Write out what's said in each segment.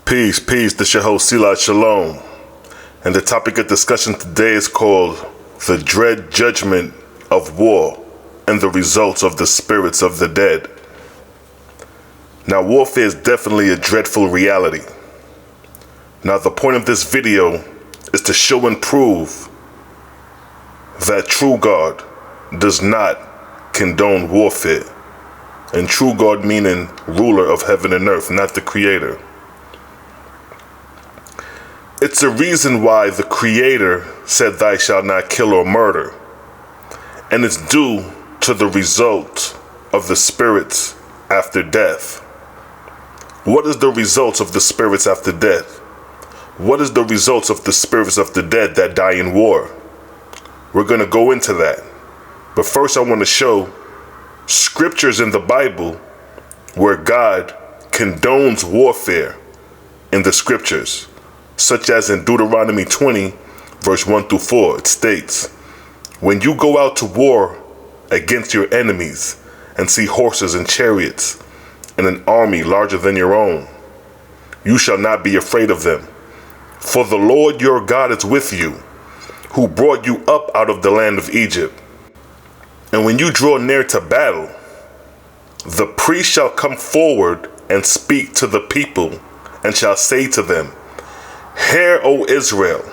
Peace, this your host Selah Shalom. And the topic of discussion today is called The Dread Judgment of War and the Results of the Spirits of the Dead. Now, warfare is definitely a dreadful reality. Now, the point of this video is to show and prove that true God does not condone warfare. And true God meaning ruler of heaven and earth, not the creator. It's the reason why the Creator said, "Thou shalt not kill or murder." And it's due to the result of the spirits after death. What is the results of the spirits after death? What is the results of the spirits of the dead that die in war? We're going to go into that. But first I want to show scriptures in the Bible where God condones warfare in the scriptures. Such as in Deuteronomy 20, verse 1 through 4, it states, "When you go out to war against your enemies and see horses and chariots and an army larger than your own, you shall not be afraid of them. For the Lord your God is with you, who brought you up out of the land of Egypt. And when you draw near to battle, the priest shall come forward and speak to the people and shall say to them, Hear, O Israel,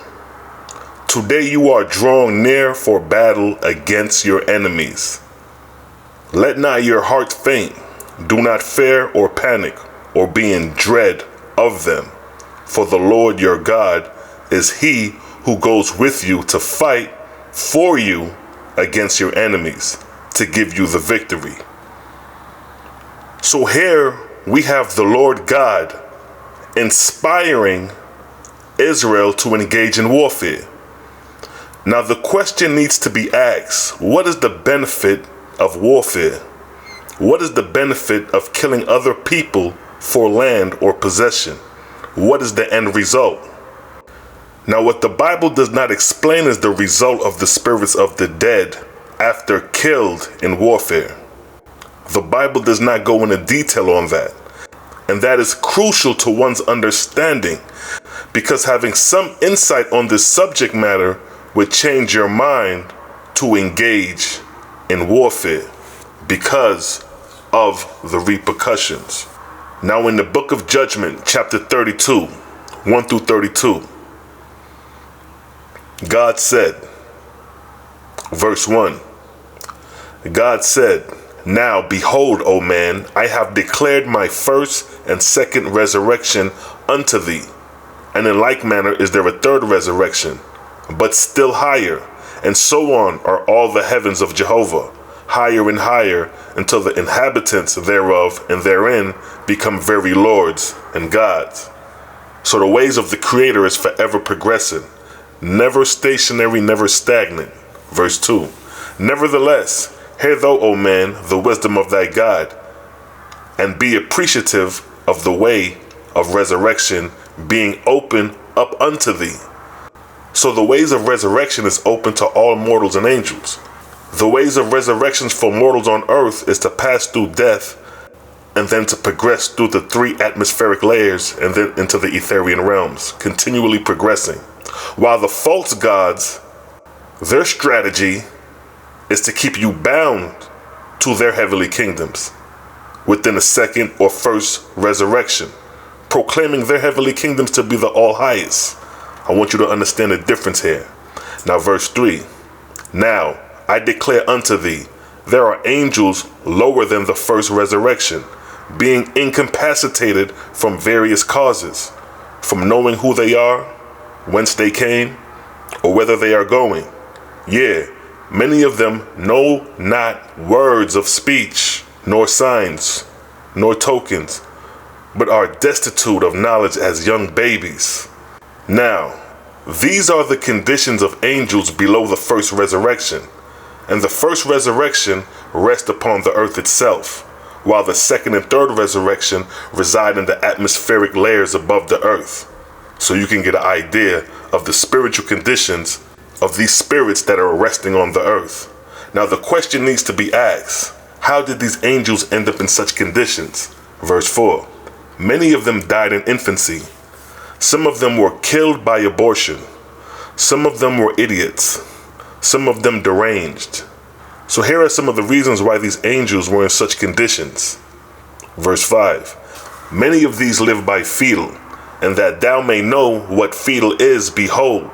today you are drawing near for battle against your enemies. Let not your heart faint, do not fear or panic or be in dread of them. For the Lord your God is he who goes with you to fight for you against your enemies, to give you the victory." So here we have the Lord God inspiring Israel to engage in warfare. Now the question needs to be asked, what is the benefit of warfare? What is the benefit of killing other people for land or possession? What is the end result? Now what the Bible does not explain is the result of the spirits of the dead after killed in warfare. The Bible does not go into detail on that. And that is crucial to one's understanding, because having some insight on this subject matter would change your mind to engage in warfare because of the repercussions. Now in the book of Judgment, chapter 32, 1 through 32, God said, verse 1, God said, "Now behold, O man, I have declared my first and second resurrection unto thee. And in like manner is there a third resurrection, but still higher. And so on are all the heavens of Jehovah, higher and higher, until the inhabitants thereof and therein become very lords and gods." So the ways of the Creator is forever progressing, never stationary, never stagnant. Verse 2, "Nevertheless, hear thou, O man, the wisdom of thy God, and be appreciative of the way of resurrection being open up unto thee." So the ways of resurrection is open to all mortals and angels. The ways of resurrections for mortals on earth is to pass through death and then to progress through the 3 atmospheric layers and then into the etherian realms, continually progressing. While the false gods, their strategy is to keep you bound to their heavenly kingdoms within a second or first resurrection, proclaiming their heavenly kingdoms to be the all highest. I want you to understand the difference here. Now verse 3, "Now I declare unto thee, there are angels lower than the first resurrection, being incapacitated from various causes, from knowing who they are, whence they came, or whither they are going. Yea, many of them know not words of speech, nor signs, nor tokens, but are destitute of knowledge as young babies." Now, these are the conditions of angels below the first resurrection. And the first resurrection rests upon the earth itself, while the second and third resurrection reside in the atmospheric layers above the earth. So you can get an idea of the spiritual conditions of these spirits that are resting on the earth. Now the question needs to be asked, how did these angels end up in such conditions? Verse 4, "Many of them died in infancy, Some of them were killed by abortion. Some of them were idiots. Some of them deranged. So here are some of the reasons why these angels were in such conditions. Verse 5. Many of these live by fetal, and that thou may know what fetal is, behold,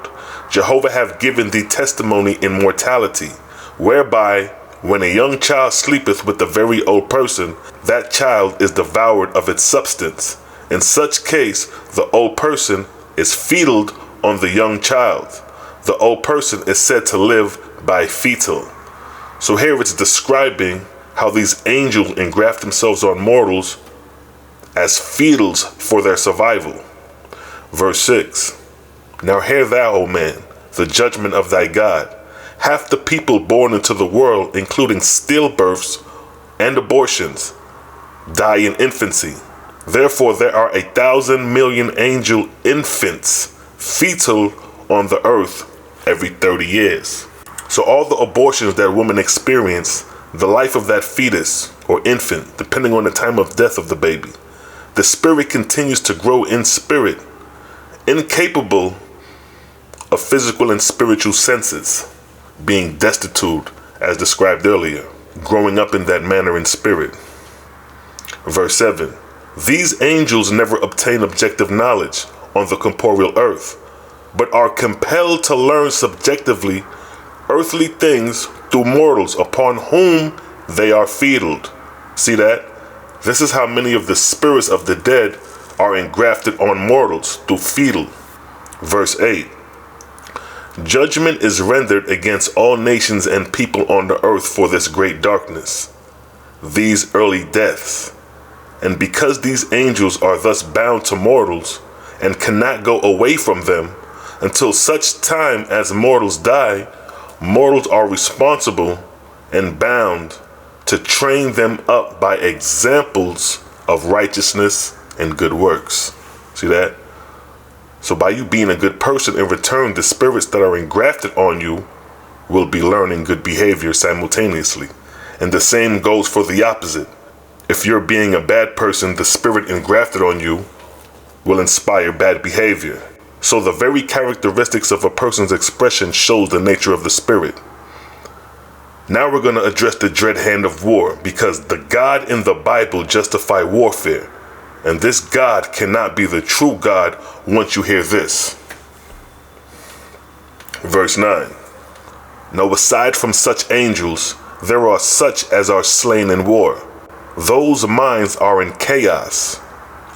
Jehovah hath given thee testimony in mortality, whereby when a young child sleepeth with a very old person, that child is devoured of its substance. In such case, the old person is fetaled on the young child. The old person is said to live by fetal. So here it's describing how these angels engraft themselves on mortals as fetals for their survival. Verse 6. Now hear thou, O man, the judgment of thy God. Half the people born into the world, including stillbirths and abortions, die in infancy. Therefore there are 1,000,000,000 angel infants fetal on the earth every 30 years. So all the abortions that women experience, the life of that fetus or infant, depending on the time of death of the baby, the spirit continues to grow in spirit, incapable of physical and spiritual senses, being destitute, as described earlier, growing up in that manner in spirit. Verse 7. These angels never obtain objective knowledge on the corporeal earth, but are compelled to learn subjectively earthly things through mortals upon whom they are fetaled. See that? This is how many of the spirits of the dead are engrafted on mortals through fetal. Verse 8. Judgment is rendered against all nations and people on the earth for this great darkness, these early deaths. And because these angels are thus bound to mortals and cannot go away from them until such time as mortals die, mortals are responsible and bound to train them up by examples of righteousness and good works. See that? So by you being a good person, in return, the spirits that are engrafted on you will be learning good behavior simultaneously. And the same goes for the opposite. If you're being a bad person, the spirit engrafted on you will inspire bad behavior. So the very characteristics of a person's expression shows the nature of the spirit. Now we're going to address the dread hand of war, because the God in the Bible justify warfare. And this God cannot be the true God once you hear this. Verse 9. Now aside from such angels, there are such as are slain in war. Those minds are in chaos,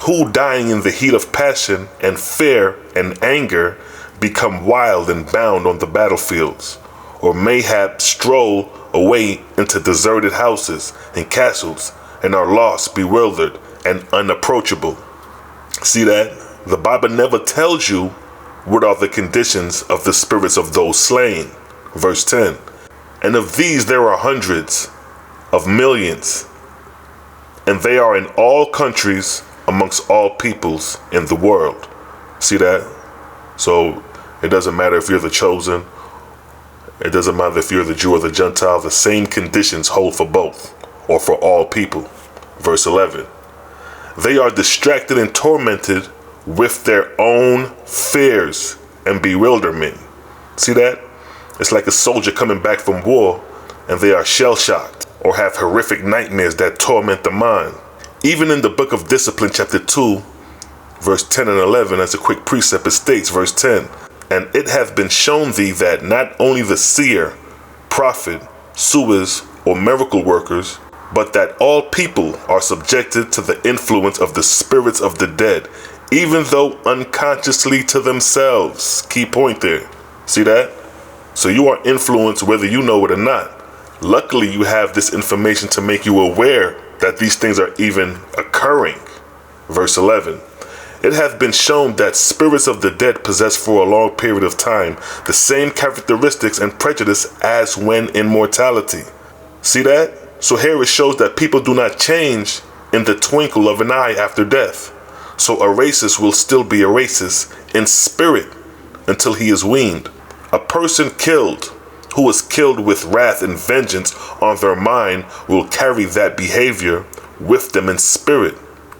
who dying in the heat of passion and fear and anger become wild and bound on the battlefields, or mayhap stroll away into deserted houses and castles and are lost, bewildered, and unapproachable. See that? The Bible never tells you what are the conditions of the spirits of those slain. Verse 10. And of these there are hundreds of millions, and they are in all countries amongst all peoples in the world. See that? So it doesn't matter if you're the chosen. It doesn't matter if you're the Jew or the Gentile. The same conditions hold for both, or for all people. Verse 11. They are distracted and tormented with their own fears and bewilderment. See that? It's like a soldier coming back from war and they are shell-shocked or have horrific nightmares that torment the mind. Even in the book of Discipline, chapter 2, verse 10 and 11, as a quick precept, it states, verse 10, and it hath been shown thee that not only the seer, prophet, Suez, or miracle workers, but that all people are subjected to the influence of the spirits of the dead, even though unconsciously to themselves. Key point there. See that? So you are influenced whether you know it or not. Luckily, you have this information to make you aware that these things are even occurring. Verse 11. It hath been shown that spirits of the dead possess for a long period of time the same characteristics and prejudice as when in mortality. See that? So here it shows that people do not change in the twinkle of an eye after death. So a racist will still be a racist in spirit until he is weaned. A person killed who is killed with wrath and vengeance on their mind will carry that behavior with them in spirit.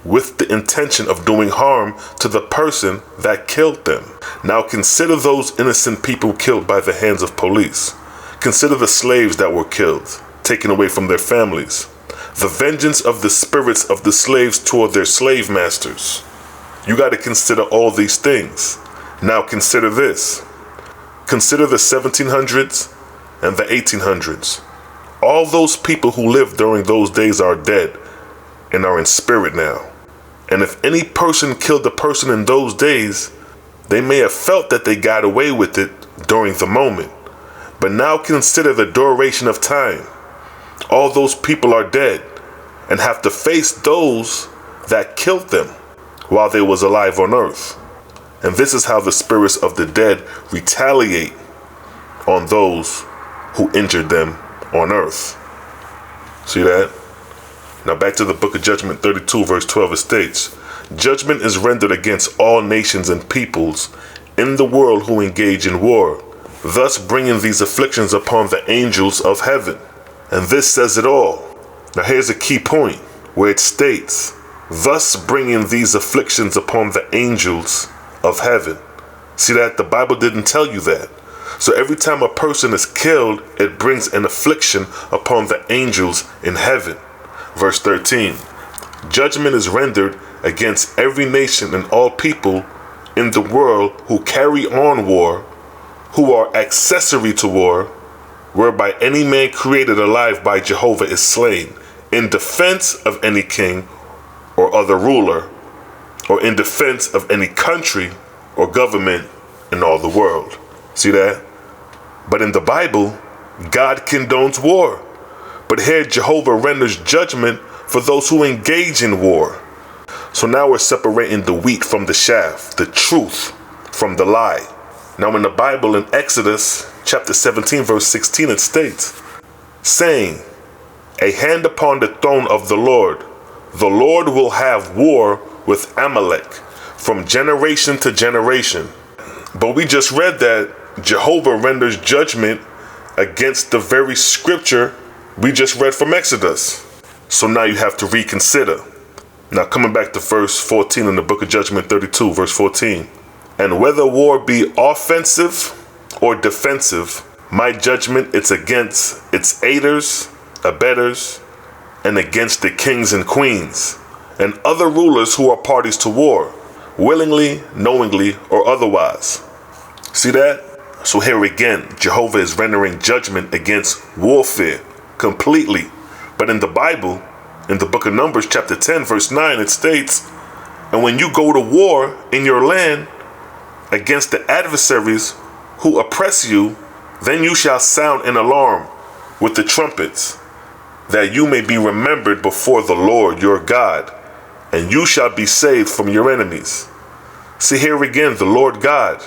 with the intention of doing harm to the person that killed them. Now consider those innocent people killed by the hands of police. Consider the slaves that were killed, taken away from their families. The vengeance of the spirits of the slaves toward their slave masters. You got to consider all these things. Now consider this. Consider the 1700s and the 1800s. All those people who lived during those days are dead and are in spirit now. And if any person killed a person in those days, they may have felt that they got away with it during the moment. But now consider the duration of time. All those people are dead and have to face those that killed them while they was alive on earth. And this is how the spirits of the dead retaliate on those who injured them on earth. See that? Now back to the book of Judgment 32 verse 12, it states, judgment is rendered against all nations and peoples in the world who engage in war, thus bringing these afflictions upon the angels of heaven. And this says it all. Now here's a key point where it states, thus bringing these afflictions upon the angels of heaven. See that? The Bible didn't tell you that. So every time a person is killed, it brings an affliction upon the angels in heaven. Verse 13, judgment is rendered against every nation and all people in the world who carry on war, who are accessory to war, whereby any man created alive by Jehovah is slain, in defense of any king or other ruler, or in defense of any country or government in all the world. See that? But in the Bible, God condones war. But here Jehovah renders judgment for those who engage in war. So now we're separating the wheat from the chaff, the truth from the lie. Now in the Bible, in Exodus chapter 17 verse 16, it states, saying, a hand upon the throne of the Lord will have war with Amalek from generation to generation. But we just read that Jehovah renders judgment against the very scripture we just read from Exodus. So now you have to reconsider. Now coming back to verse 14 in the book of Judgment 32, verse 14. And whether war be offensive or defensive, my judgment it's against its aiders, abettors, and against the kings and queens, and other rulers who are parties to war, willingly, knowingly, or otherwise. See that? So here again, Jehovah is rendering judgment against warfare completely. But in the Bible, in the book of Numbers chapter 10 verse 9, it states, and when you go to war in your land against the adversaries who oppress you, then you shall sound an alarm with the trumpets, that you may be remembered before the Lord your God, and you shall be saved from your enemies. See, here again, the Lord God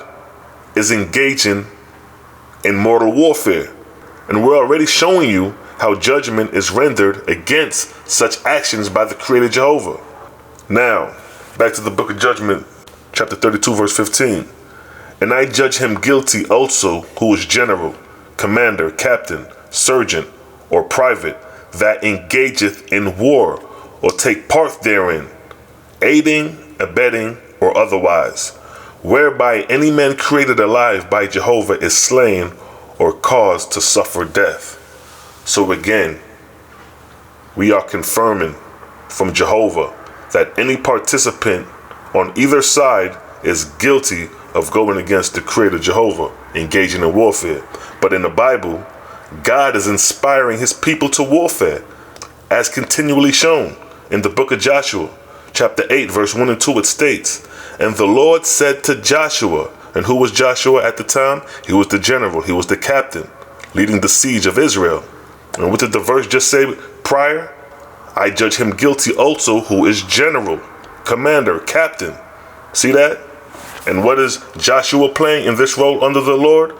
is engaging in mortal warfare. And we're already showing you how judgment is rendered against such actions by the Creator Jehovah. Now, back to the book of Judgment, chapter 32, verse 15. And I judge him guilty also, who is general, commander, captain, sergeant, or private, that engageth in war, or take part therein, aiding, abetting, or otherwise, whereby any man created alive by Jehovah is slain or caused to suffer death. So again, we are confirming from Jehovah that any participant on either side is guilty of going against the Creator Jehovah, engaging in warfare. But in the Bible, God is inspiring his people to warfare, as continually shown in the book of Joshua, chapter 8, verse 1 and 2, it states, and the Lord said to Joshua, and who was Joshua at the time? He was the general, he was the captain, leading the siege of Israel. And what did the verse just say prior? I judge him guilty also, who is general, commander, captain. See that? And what is Joshua playing in this role under the Lord?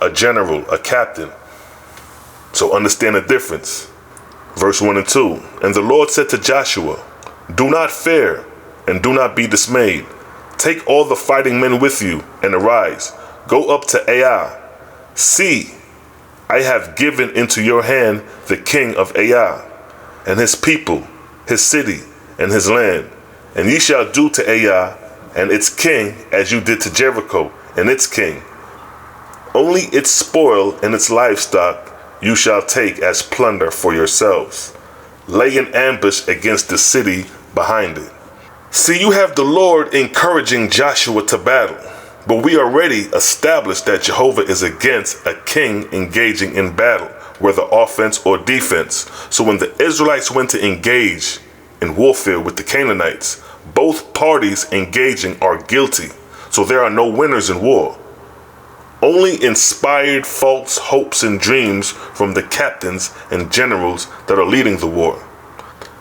A general, a captain. So understand the difference. Verse 1 and 2. And the Lord said to Joshua, do not fear and do not be dismayed. Take all the fighting men with you and arise. Go up to Ai. See, I have given into your hand the king of Ai and his people, his city, and his land. And ye shall do to Ai and its king as you did to Jericho and its king. Only its spoil and its livestock you shall take as plunder for yourselves. Lay an ambush against the city behind it. See, you have the Lord encouraging Joshua to battle, but we already established that Jehovah is against a king engaging in battle, whether offense or defense. So when the Israelites went to engage in warfare with the Canaanites, both parties engaging are guilty. So there are no winners in war. Only inspired false hopes and dreams from the captains and generals that are leading the war.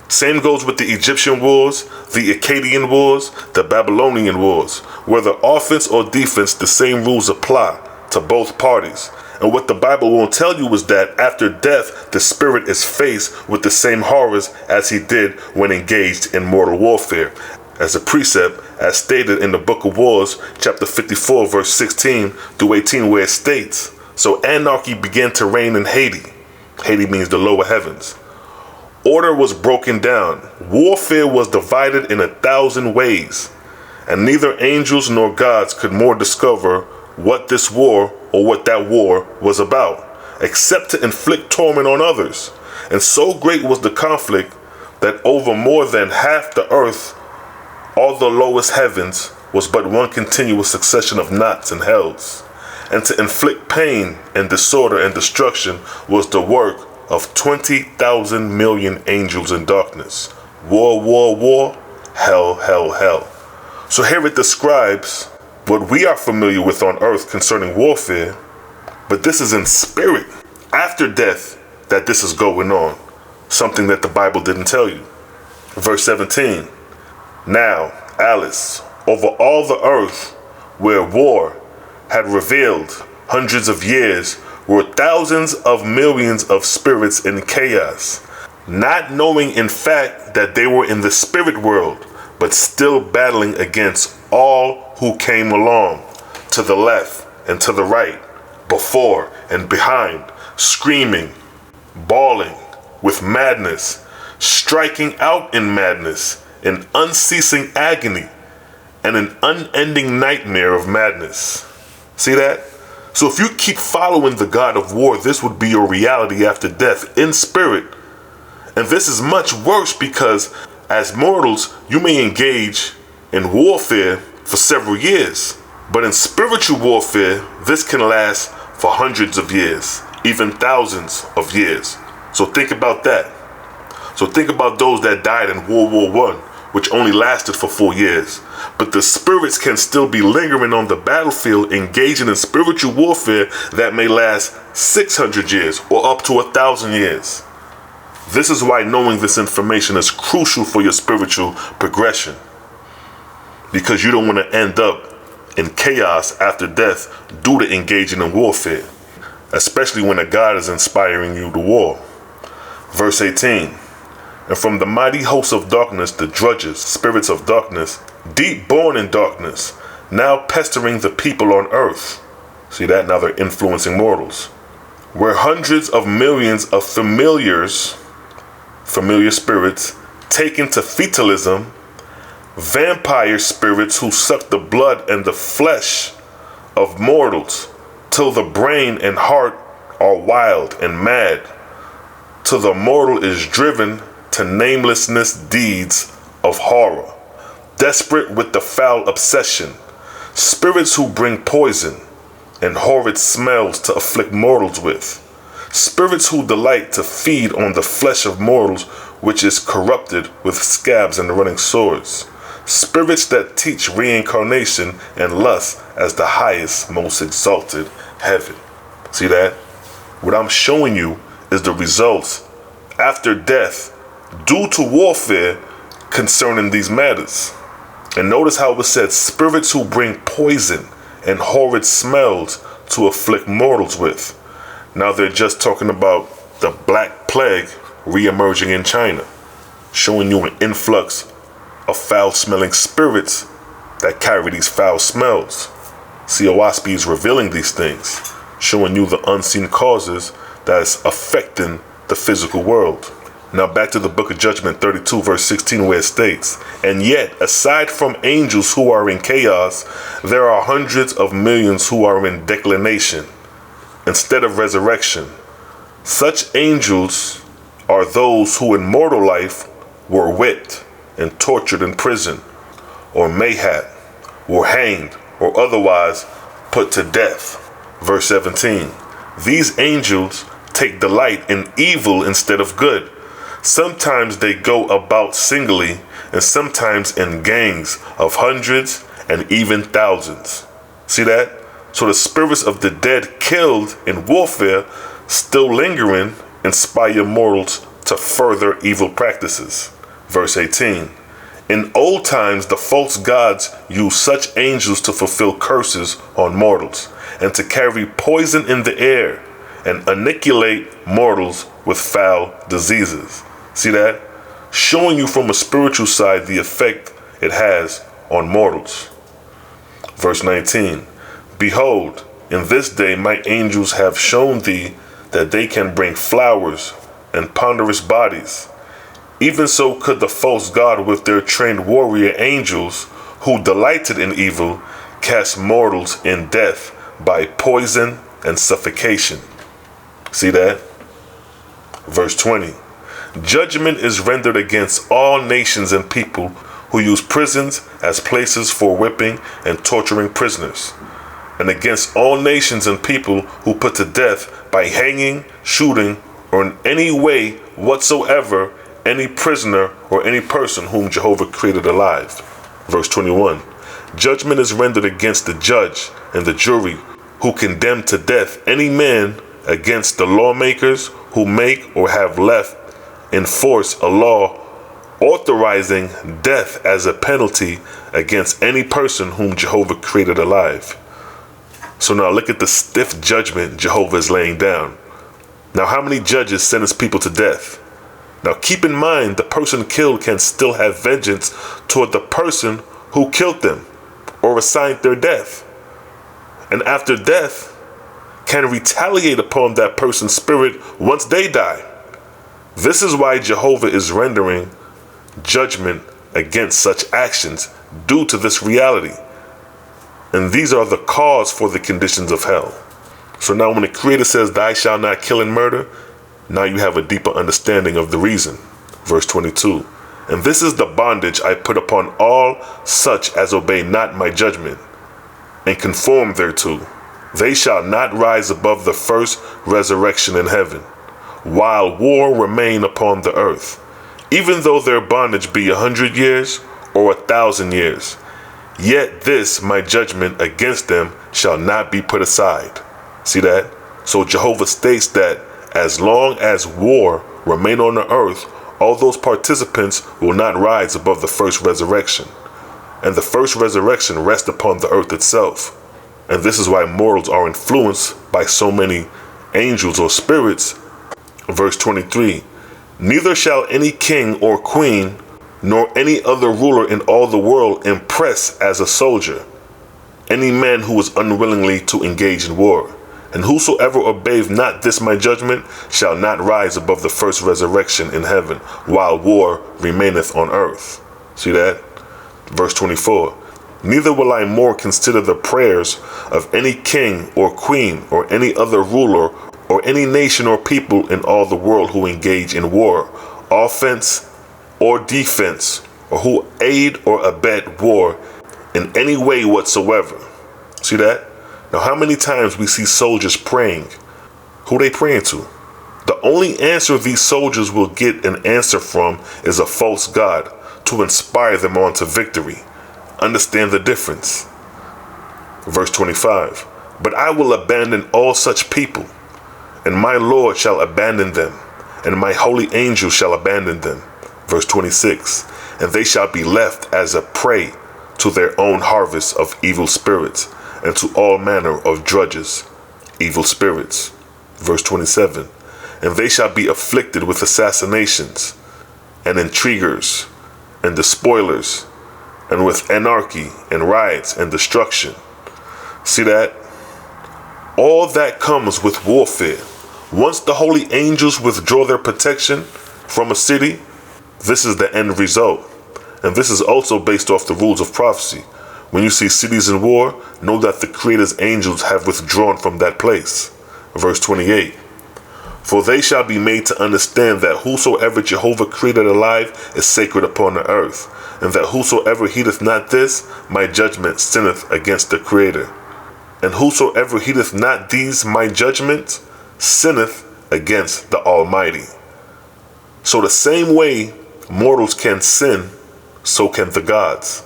Same goes with the Egyptian wars, the Akkadian wars, the Babylonian wars. Whether offense or defense, the same rules apply to both parties. And what the Bible won't tell you is that after death, the spirit is faced with the same horrors as he did when engaged in mortal warfare. As a precept, as stated in the Book of Wars, chapter 54, verse 16 through 18, where it states, so anarchy began to reign in Haiti. Haiti means the lower heavens. Order was broken down. Warfare was divided in 1,000 ways. And neither angels nor gods could more discover what this war or what that war was about, except to inflict torment on others. And so great was the conflict that over more than half the earth, all the lowest heavens, was but one continuous succession of knots and hells. And to inflict pain and disorder and destruction was the work of 20,000 million angels in darkness. War, war, war, hell, hell, hell. So here it describes what we are familiar with on earth concerning warfare, but this is in spirit. After death, that this is going on. Something that the Bible didn't tell you. Verse 17. Now, Alice, over all the earth where war had revealed hundreds of years, were thousands of millions of spirits in chaos, not knowing in fact that they were in the spirit world, but still battling against all who came along, to the left and to the right, before and behind, screaming, bawling with madness, striking out in madness, in unceasing agony, and an unending nightmare of madness. See that? So if you keep following the God of war, this would be your reality after death in spirit. And this is much worse because as mortals, you may engage in warfare for several years. But in spiritual warfare, this can last for hundreds of years, even thousands of years. So think about that. So think about those that died in World War I, which only lasted for 4 years. But the spirits can still be lingering on the battlefield, engaging in spiritual warfare that may last 600 years or up to 1,000 years. This is why knowing this information is crucial for your spiritual progression. Because you don't want to end up in chaos after death due to engaging in warfare, especially when a God is inspiring you to war. Verse 18. And from the mighty hosts of darkness, the drudges, spirits of darkness, deep born in darkness, now pestering the people on earth. See that? Now they're influencing mortals. Where hundreds of millions of familiar spirits taken to fetalism, vampire spirits who suck the blood and the flesh of mortals, till the brain and heart are wild and mad, till the mortal is driven to namelessness deeds of horror, desperate with the foul obsession, spirits who bring poison and horrid smells to afflict mortals with, spirits who delight to feed on the flesh of mortals, which is corrupted with scabs and running swords, spirits that teach reincarnation and lust as the highest, most exalted heaven. See that? What I'm showing you is the results after death due to warfare concerning these matters. And notice how it said spirits who bring poison and horrid smells to afflict mortals with. Now they're just talking about the Black Plague re-emerging in China, showing you an influx of foul-smelling spirits that carry these foul smells. See, OAHSPE is revealing these things, showing you the unseen causes that is affecting the physical world. Now back to the book of Judgment 32 verse 16, where it states, "And yet, aside from angels who are in chaos, there are hundreds of millions who are in declination instead of resurrection. Such angels are those who in mortal life were whipped and tortured in prison, or mayhap were hanged or otherwise put to death." Verse 17, "These angels take delight in evil instead of good. Sometimes they go about singly, and sometimes in gangs of hundreds and even thousands." See that? So the spirits of the dead killed in warfare, still lingering, inspire mortals to further evil practices. Verse 18, "In old times the false gods used such angels to fulfill curses on mortals, and to carry poison in the air, and annihilate mortals with foul diseases." See that? Showing you from a spiritual side the effect it has on mortals. Verse 19, "Behold, in this day my angels have shown thee that they can bring flowers and ponderous bodies. Even so could the false god with their trained warrior angels, who delighted in evil, cast mortals in death by poison and suffocation." See that? Verse 20, "Judgment is rendered against all nations and people who use prisons as places for whipping and torturing prisoners, and against all nations and people who put to death by hanging, shooting, or in any way whatsoever any prisoner or any person whom Jehovah created alive." Verse 21, "Judgment is rendered against the judge and the jury who condemn to death any man, against the lawmakers who make or have left in force a law authorizing death as a penalty against any person whom Jehovah created alive." So now look at the stiff judgment Jehovah is laying down. Now, how many judges sentence people to death? Now keep in mind, the person killed can still have vengeance toward the person who killed them or assigned their death, and after death can retaliate upon that person's spirit once they die. This is why Jehovah is rendering judgment against such actions due to this reality. And these are the cause for the conditions of hell. So now when the Creator says, "Thou shalt not kill and murder," now you have a deeper understanding of the reason. Verse 22, "And this is the bondage I put upon all such as obey not my judgment, and conform thereto. They shall not rise above the first resurrection in heaven, while war remain upon the earth, even though their bondage be 100 years or 1,000 years. Yet this my judgment against them shall not be put aside." See that? So Jehovah states that as long as war remain on the earth, all those participants will not rise above the first resurrection. And the first resurrection rests upon the earth itself. And this is why mortals are influenced by so many angels or spirits. Verse 23, "Neither shall any king or queen, nor any other ruler in all the world impress as a soldier any man who is unwillingly to engage in war. And whosoever obeyeth not this my judgment shall not rise above the first resurrection in heaven, while war remaineth on earth." See that? Verse 24, "Neither will I more consider the prayers of any king or queen or any other ruler or any nation or people in all the world who engage in war, offense or defense, or who aid or abet war in any way whatsoever." See that? Now, how many times we see soldiers praying? Who they praying to? The only answer these soldiers will get an answer from is a false god to inspire them on to victory. Understand the difference. Verse 25, "But I will abandon all such people, and my Lord shall abandon them, and my holy angel shall abandon them." Verse 26, "And they shall be left as a prey to their own harvest of evil spirits, and to all manner of drudges, evil spirits." Verse 27, "And they shall be afflicted with assassinations, and intriguers, and despoilers, and with anarchy, and riots, and destruction." See that? All that comes with warfare. Once the holy angels withdraw their protection, from a city, this is the end result. And this is also based off the rules of prophecy. When you see cities in war, know that the Creator's angels have withdrawn from that place. Verse 28. For they shall be made to understand that whosoever Jehovah created alive is sacred upon the earth, and that whosoever heedeth not this, my judgment sinneth against the Creator. And whosoever heedeth not these my judgments sinneth against the Almighty. So the same way mortals can sin, so can the gods.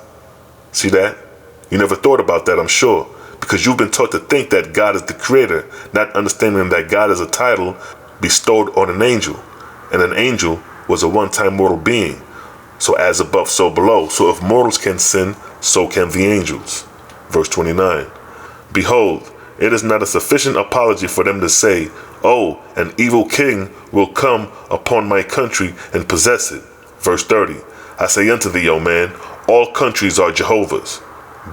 See that? You never thought about that, I'm sure, because you've been taught to think that God is the Creator, not understanding that God is a title bestowed on an angel, and an angel was a one-time mortal being. So as above, so below. So if mortals can sin, so can the angels. Verse 29. Behold, it is not a sufficient apology for them to say, oh, an evil king will come upon my country and possess it. Verse 30. I say unto thee, O man, all countries are Jehovah's.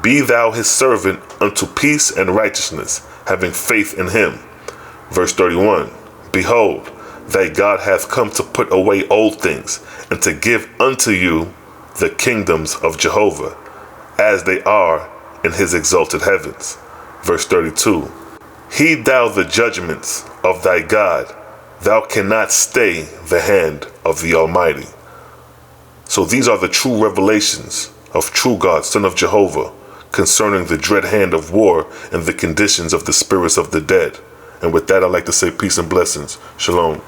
Be thou his servant unto peace and righteousness, having faith in him. Verse 31. Behold, thy God hath come to put away old things, and to give unto you the kingdoms of Jehovah, as they are in his exalted heavens. Verse 32. Heed thou the judgments of thy God, thou cannot stay the hand of the Almighty. So these are the true revelations of true God, Son of Jehovah, concerning the dread hand of war and the conditions of the spirits of the dead. And with that, I'd like to say peace and blessings. Shalom.